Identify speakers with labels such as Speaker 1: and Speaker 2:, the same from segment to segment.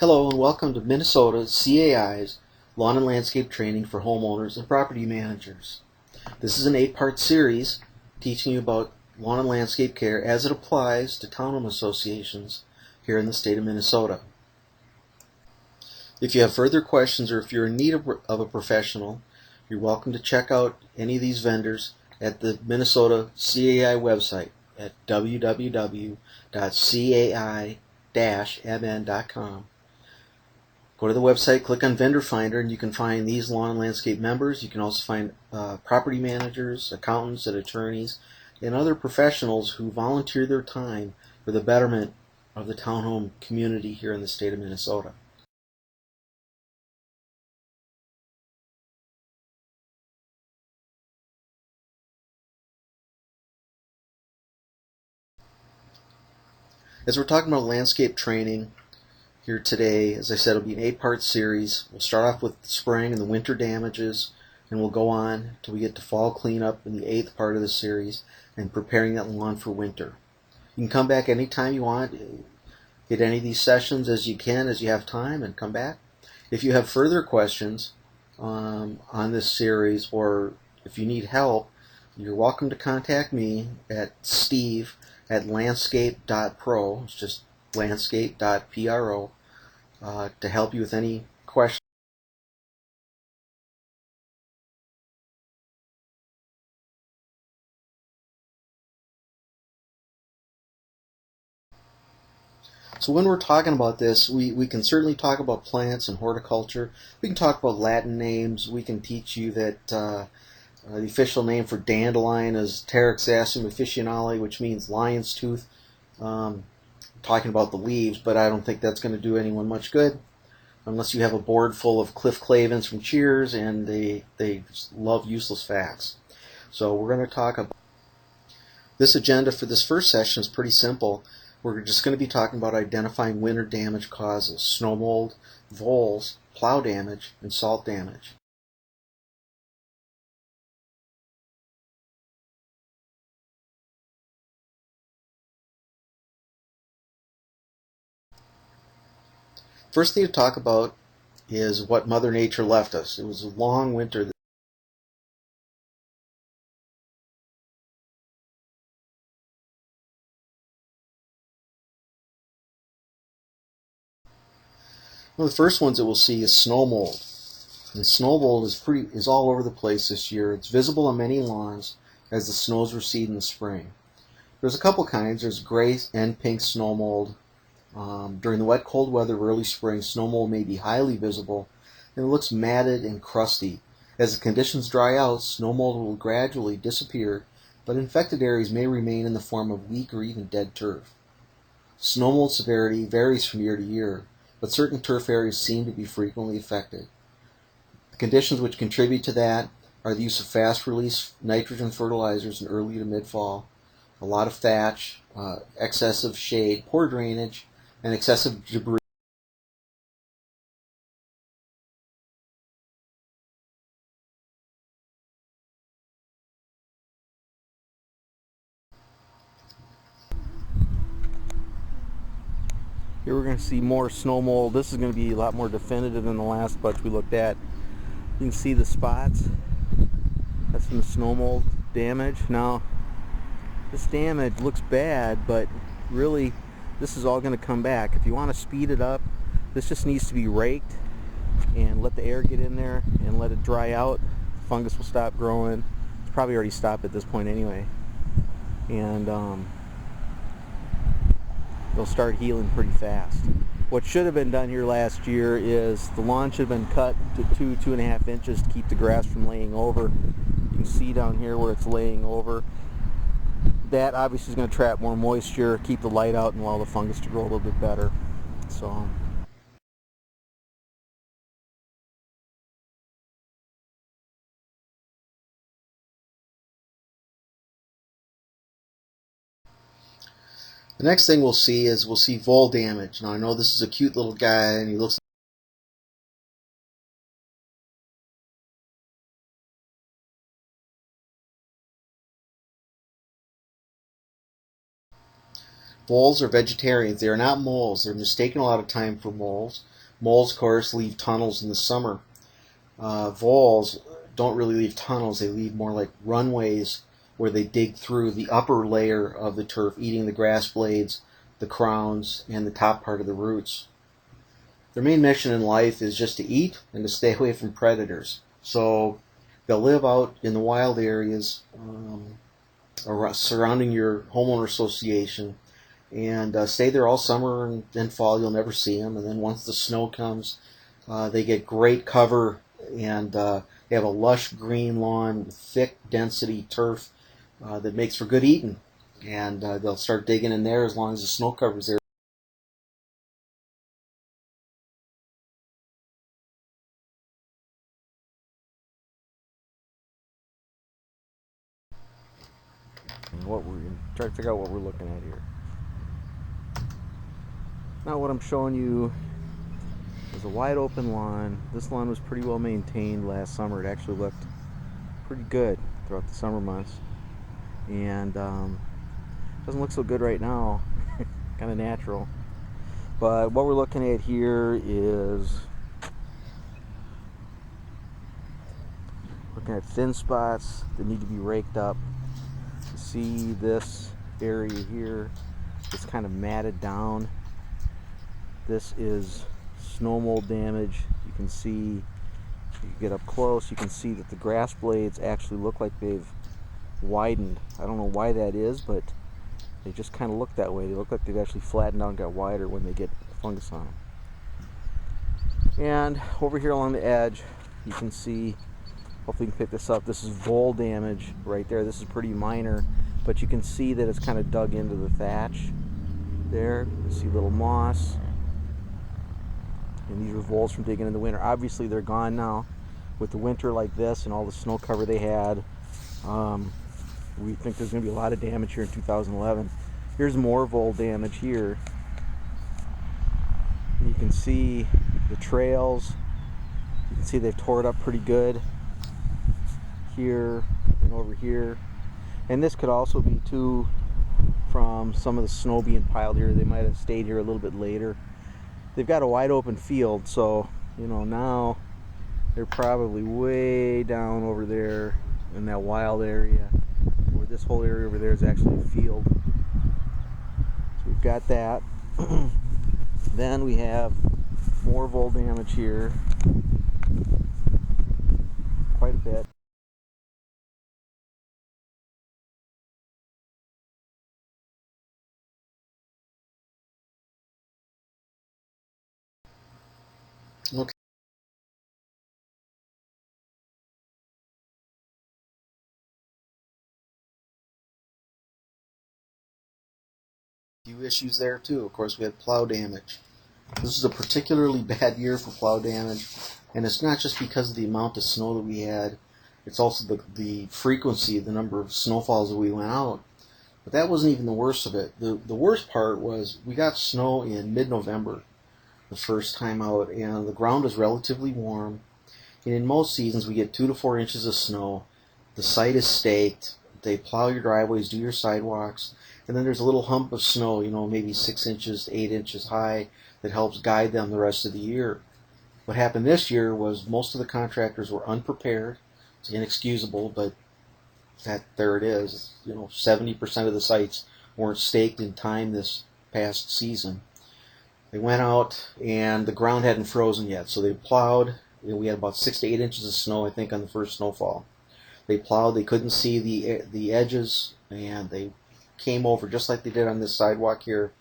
Speaker 1: Hello and welcome to Minnesota CAI's Lawn and Landscape Training for Homeowners and Property Managers. This is an 8-part series teaching you about lawn and landscape care as it applies to townhome associations here in the state of Minnesota. If you have further questions or if you're in need of a professional, you're welcome to check out any of these vendors at the Minnesota CAI website at www.cai-mn.com. Go to the website, click on Vendor Finder, and you can find these lawn and landscape members. You can also find property managers, accountants, and attorneys, and other professionals who volunteer their time for the betterment of the townhome community here in the state of Minnesota. As we're talking about landscape training here today, as I said, it'll be an 8-part series. We'll start off with the spring and the winter damages, and we'll go on till we get to fall cleanup in the 8th part of the series and preparing that lawn for winter. You can come back anytime you want, get any of these sessions as you can, as you have time, and come back. If you have further questions on this series, or if you need help, you're welcome to contact me at steve@landscape.pro. It's just landscape.pro to help you with any questions. So when we're talking about this, we can certainly talk about plants and horticulture. We can talk about Latin names. We can teach you that the official name for dandelion is Pteroxacium officinale, which means lion's tooth. Talking about the leaves, but I don't think that's going to do anyone much good unless you have a board full of Cliff Clavins from Cheers and they love useless facts. So we're going to talk about this agenda for this first session is pretty simple. We're just going to be talking about identifying winter damage causes: snow mold, voles, plow damage, and salt damage. First thing to talk about is what Mother Nature left us. It was a long winter. One of the first ones that we'll see is snow mold. And snow mold is all over the place this year. It's visible on many lawns as the snows recede in the spring. There's a couple kinds. There's gray and pink snow mold. During the wet, cold weather of early spring, snow mold may be highly visible, and it looks matted and crusty. As the conditions dry out, snow mold will gradually disappear, but infected areas may remain in the form of weak or even dead turf. Snow mold severity varies from year to year, but certain turf areas seem to be frequently affected. The conditions which contribute to that are the use of fast-release nitrogen fertilizers in early to mid-fall, a lot of thatch, excessive shade, poor drainage, and excessive debris. Here we're going to see more snow mold. This is going to be a lot more definitive than the last bunch we looked at. You can see the spots. That's from the snow mold damage. Now, this damage looks bad, but really this is all going to come back. If you want to speed it up, this just needs to be raked and let the air get in there and let it dry out. The fungus will stop growing. It's probably already stopped at this point anyway. And they'll start healing pretty fast. What should have been done here last year is the lawn should have been cut to 2.5 inches to keep the grass from laying over. You can see down here where it's laying over. That obviously is going to trap more moisture, keep the light out, and allow the fungus to grow a little bit better. So the next thing we'll see vole damage. Now I know this is a cute little guy and he looks. Voles are vegetarians. They are not moles. They're mistaken a lot of time for moles. Moles, of course, leave tunnels in the summer. Voles don't really leave tunnels. They leave more like runways where they dig through the upper layer of the turf, eating the grass blades, the crowns, and the top part of the roots. Their main mission in life is just to eat and to stay away from predators. So they'll live out in the wild areas surrounding your homeowner association and stay there all summer and fall. You'll never see them. And then once the snow comes, they get great cover and they have a lush green lawn with thick density turf that makes for good eating. And they'll start digging in there as long as the snow cover's there. What we're trying to figure out what we're looking at here. Now what I'm showing you is a wide open lawn. This lawn was pretty well maintained last summer. It actually looked pretty good throughout the summer months, and doesn't look so good right now. Kind of natural. But what we're looking at here is looking at thin spots that need to be raked up. You see this area here, it's kind of matted down. This is snow mold damage. You can see, if you get up close, you can see that the grass blades actually look like they've widened. I don't know why that is, but they just kind of look that way. They look like they've actually flattened out and got wider when they get fungus on them. And over here along the edge, you can see, hopefully you can pick this up, this is vole damage right there. This is pretty minor, but you can see that it's kind of dug into the thatch there. You see little moss. And these are voles from digging in the winter. Obviously they're gone now with the winter like this and all the snow cover they had. We think there's going to be a lot of damage here in 2011. Here's more vole damage here. And you can see the trails. You can see they've tore it up pretty good here and over here. And this could also be too from some of the snow being piled here. They might have stayed here a little bit later. They've got a wide open field, so you know now they're probably way down over there in that wild area, where this whole area over there is actually a field. So we've got that. Then we have more vole damage here, quite a bit. Okay. A few issues there too. Of course, we had plow damage. This is a particularly bad year for plow damage, and it's not just because of the amount of snow that we had. It's also the frequency, the number of snowfalls that we went out. But that wasn't even the worst of it. The worst part was we got snow in mid-November the first time out, and the ground was relatively warm. And in most seasons, we get 2 to 4 inches of snow. The site is staked. They plow your driveways, do your sidewalks, and then there's a little hump of snow, maybe 6 inches to 8 inches high, that helps guide them the rest of the year. What happened this year was most of the contractors were unprepared. It's inexcusable, but there it is. 70% of the sites weren't staked in time this past season. They went out and the ground hadn't frozen yet, so they plowed. We had about 6 to 8 inches of snow, I think, on the first snowfall. They plowed. They couldn't see the edges, and they came over just like they did on this sidewalk here,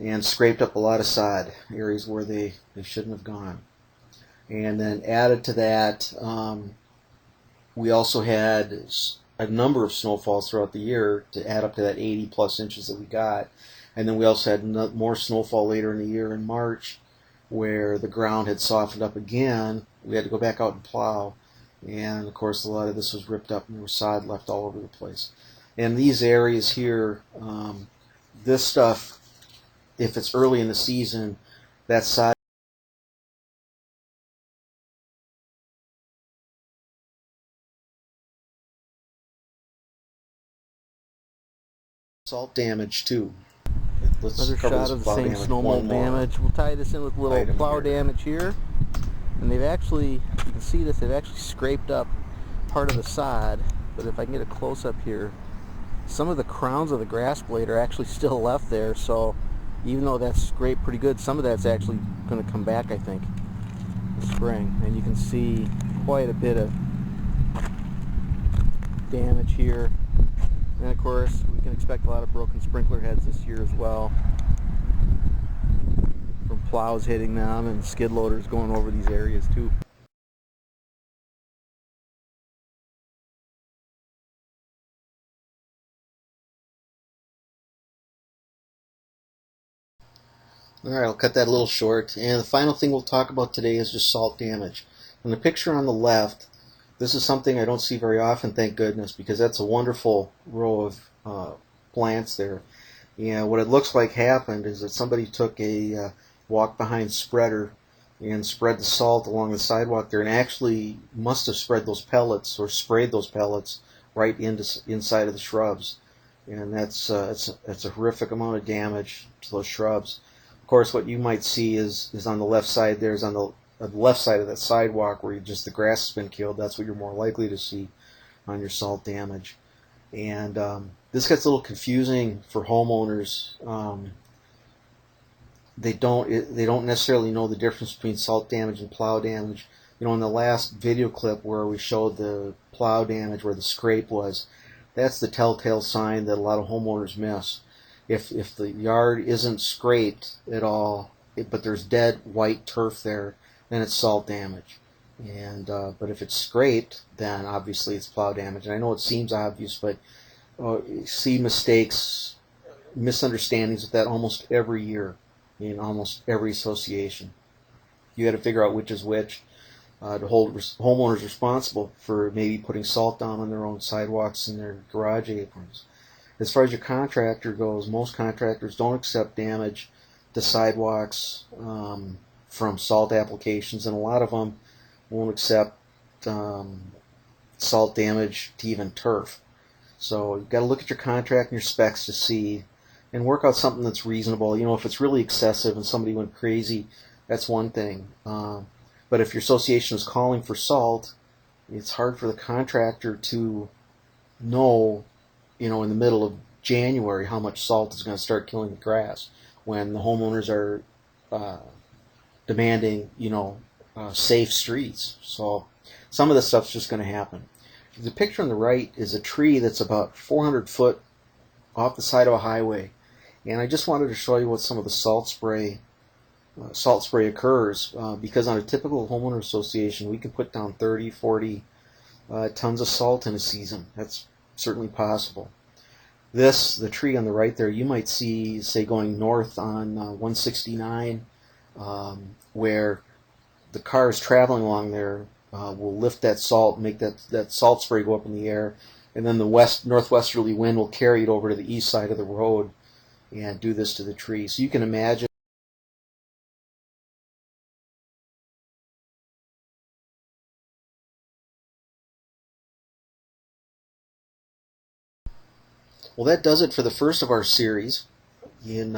Speaker 1: and scraped up a lot of sod, areas where they shouldn't have gone. And then added to that, we also had a number of snowfalls throughout the year to add up to that 80 plus inches that we got. And then we also had more snowfall later in the year in March, where the ground had softened up again. We had to go back out and plow. And of course a lot of this was ripped up and there was sod left all over the place. And these areas here, this stuff, if it's early in the season, that sod salt damage too. let's
Speaker 2: Another
Speaker 1: cover
Speaker 2: shot
Speaker 1: this
Speaker 2: of the
Speaker 1: plow
Speaker 2: same
Speaker 1: damage.
Speaker 2: snow
Speaker 1: One
Speaker 2: mold
Speaker 1: more
Speaker 2: damage. We'll tie this in with a little
Speaker 1: item
Speaker 2: plow
Speaker 1: here.
Speaker 2: damage here. And they've actually, you can see this, they've actually scraped up part of the sod. But if I can get a close up here, some of the crowns of the grass blade are actually still left there. So even though that's scraped pretty good, some of that's actually going to come back, I think, this spring. And you can see quite a bit of damage here. And of course, we can expect a lot of broken sprinkler heads this year as well, from plows hitting them and skid loaders going over these areas too.
Speaker 1: Alright, I'll cut that a little short. And the final thing we'll talk about today is just salt damage. And the picture on the left, this is something I don't see very often, thank goodness, because that's a wonderful row of plants there. And what it looks like happened is that somebody took a walk-behind spreader and spread the salt along the sidewalk there, and actually must have spread those pellets or sprayed those pellets right inside of the shrubs. And that's a horrific amount of damage to those shrubs. Of course, what you might see is on the left side there, is on the left side of that sidewalk where just the grass has been killed. That's what you're more likely to see on your salt damage. And this gets a little confusing for homeowners. They don't necessarily know the difference between salt damage and plow damage. You know, in the last video clip where we showed the plow damage where the scrape was, that's the telltale sign that a lot of homeowners miss. If the yard isn't scraped at all, but there's dead white turf there, then it's salt damage. And but if it's scraped, then obviously it's plow damage. And I know it seems obvious, but you see mistakes, misunderstandings with that almost every year in almost every association. You got to figure out which is which to hold homeowners responsible for maybe putting salt down on their own sidewalks and their garage aprons. As far as your contractor goes, most contractors don't accept damage to sidewalks from salt applications, and a lot of them won't accept salt damage to even turf. So you've got to look at your contract and your specs to see and work out something that's reasonable. You know, if it's really excessive and somebody went crazy, that's one thing. But if your association is calling for salt, it's hard for the contractor to know, you know, in the middle of January how much salt is going to start killing the grass when the homeowners are demanding, you know, safe streets. So some of this stuff's just going to happen. The picture on the right is a tree that's about 400 foot off the side of a highway, and I just wanted to show you what some of the salt spray occurs, because on a typical homeowner association we can put down 30, 40 tons of salt in a season. That's certainly possible. The tree on the right there, you might see, say, going north on 169, where the cars traveling along there will lift that salt, make that salt spray go up in the air, and then the northwesterly wind will carry it over to the east side of the road and do this to the tree. So you can imagine. Well, that does it for the first of our series in